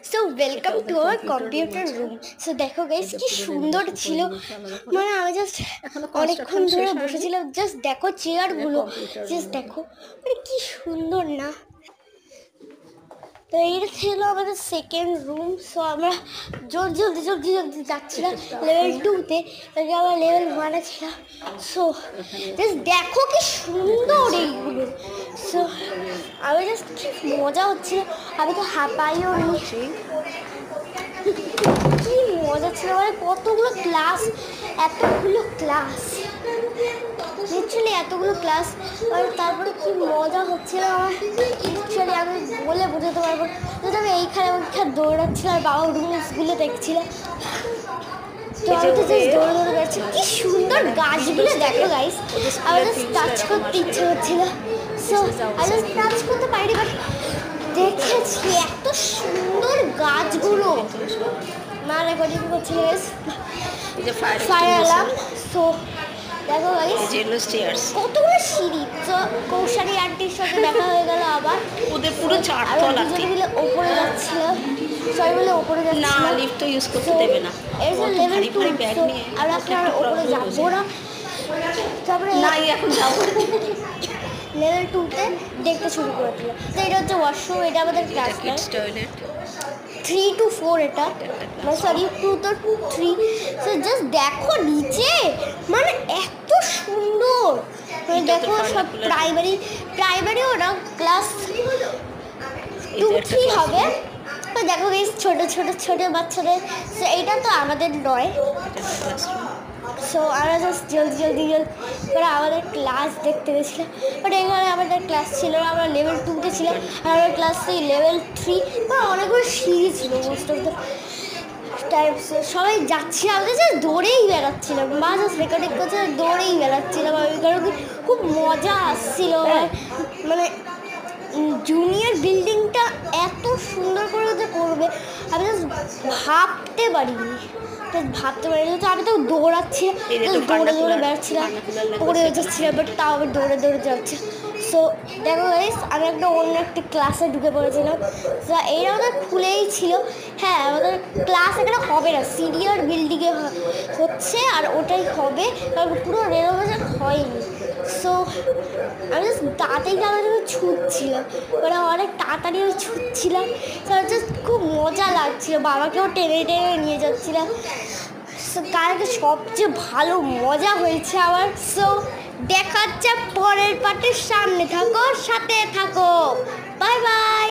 So welcome to our computer room. So দেখো guys কি সুন্দর ছিল, মানে আমি জাস্ট অনেকক্ষণ ধরে বসেছিলাম। জাস্ট দেখো চেয়ারগুলো, জাস্ট দেখো মানে কি সুন্দর না। তো এইটা ছিল আমাদের সেকেন্ড রুম। সো আমরা জলদি যাচ্ছিলাম লেভেল 2-তে, আমরা লেভেল 1-এ ছিলাম। সো জাস্ট দেখো কি সুন্দর এইগুলো। সো আমি জাস্ট কি মজা হচ্ছিল, আমি তো হাঁপাইও নি, কি মজা ছিল। মানে কতগুলো ক্লাস, এতগুলো ক্লাস, লিটারালি এতগুলো ক্লাস। আর তারপরে কি মজা হচ্ছিল আমার, লিটারালি আমি বলে বোঝাতে পারবো। যদি আমি এইখানে ওইখানে দৌড়াচ্ছিলাম আর বাবা রুমসগুলো দেখছিল, তো আমি তো জাস্ট দৌড়ে বেড়াচ্ছি। কি সুন্দর গাছগুলো দেখো গাইস, আমার জাস্ট টাচ করতে ইচ্ছে হচ্ছিল। সো আমি জাস্ট টাচ করতে পারিনি, বাট দেখেছি এত সুন্দর গাছগুলো। মা রেকর্ডিং করছিল ফায়ার অ্যালার্ম। সো দেখো গাইস কতগুলো সিঁড়ি। তো কৌশালী আন্টির সাথে দেখা হয়ে গেল আবার, ওদের পুরো চারতলা মিলে ওপরে যাচ্ছিল, সবাই মিলে ওপরে যাচ্ছিল। না লিফট তো ইউজ করতে দেবে না, এর যে লেভেল 2 ব্যাগ নিয়ে আর আপনার ওপরে যাবো না। তারপরে না এখন যাবো লেভেল 2-তে দেখতে শুরু করেছিল। তো এটা হচ্ছে ওয়াশরুম, এটা আমাদের ক্লাস টয়লেট 3 to 4, এটা মানে সরি 2 to 3। তো জাস্ট দেখো নিচে, মানে এত সুন্দর। মানে দেখো সব প্রাইমারিও না, ক্লাস 2-3 হবে। তো দেখো এই ছোট বাচ্চাদের। সো এইটা তো আমাদের নয়। সো আমরা জাস্ট জলদি করে আমাদের ক্লাস দেখতে গেছিলাম, বাট এখানে আমাদের ক্লাস ছিল না, আমরা লেভেল 2-তে ছিলাম। আর আমাদের ক্লাস লেভেল 3, বা অনেকগুলো সিঁড়ি ছিল মোস্ট অফ দ্য টাইপস। সবাই যাচ্ছিল, আমাদের জাস্ট দৌড়েই বেড়াচ্ছিলাম। মা জাস্ট রেকর্ডিং করছে, দৌড়েই বেড়াচ্ছিলাম আমি, কারণ খুব মজা আসছিল। মানে জুনিয়র বিল্ডিংটা এত সুন্দর করে যে করবে আমি জাস্ট ভাবতে পারিনি। তো আমি তো দৌড়াচ্ছি, দৌড়ে বেড়াচ্ছিলাম, পড়ে যাচ্ছিলাম, বাট তাও আমি দৌড়ে যাচ্ছি। সো দেখো গাইস, আমি অন্য একটা ক্লাসে ঢুকে পড়েছিলাম। তো এইটা আমাদের খুলেই ছিল। হ্যাঁ, আমাদের ক্লাস এখানে হবে না, সিনিয়র বিল্ডিংয়ে হচ্ছে, আর ওটাই হবে, কারণ পুরো রেনোভেশন হয়নি। সো আমি জাস্ট তাড়াতাড়ি ছুটছিলাম, মানে অনেক তাড়াতাড়ি আমি ছুটছিলাম। তো জাস্ট খুব মজা লাগছিলো, বাবাকেও টেনে নিয়ে যাচ্ছিলাম। সো কালকে সবচেয়ে ভালো মজা হয়েছে আমার। সো দেখা যাচ্ছে পরের পার্টের, সামনে থাকো, সাথে থাকো, বাই বাই।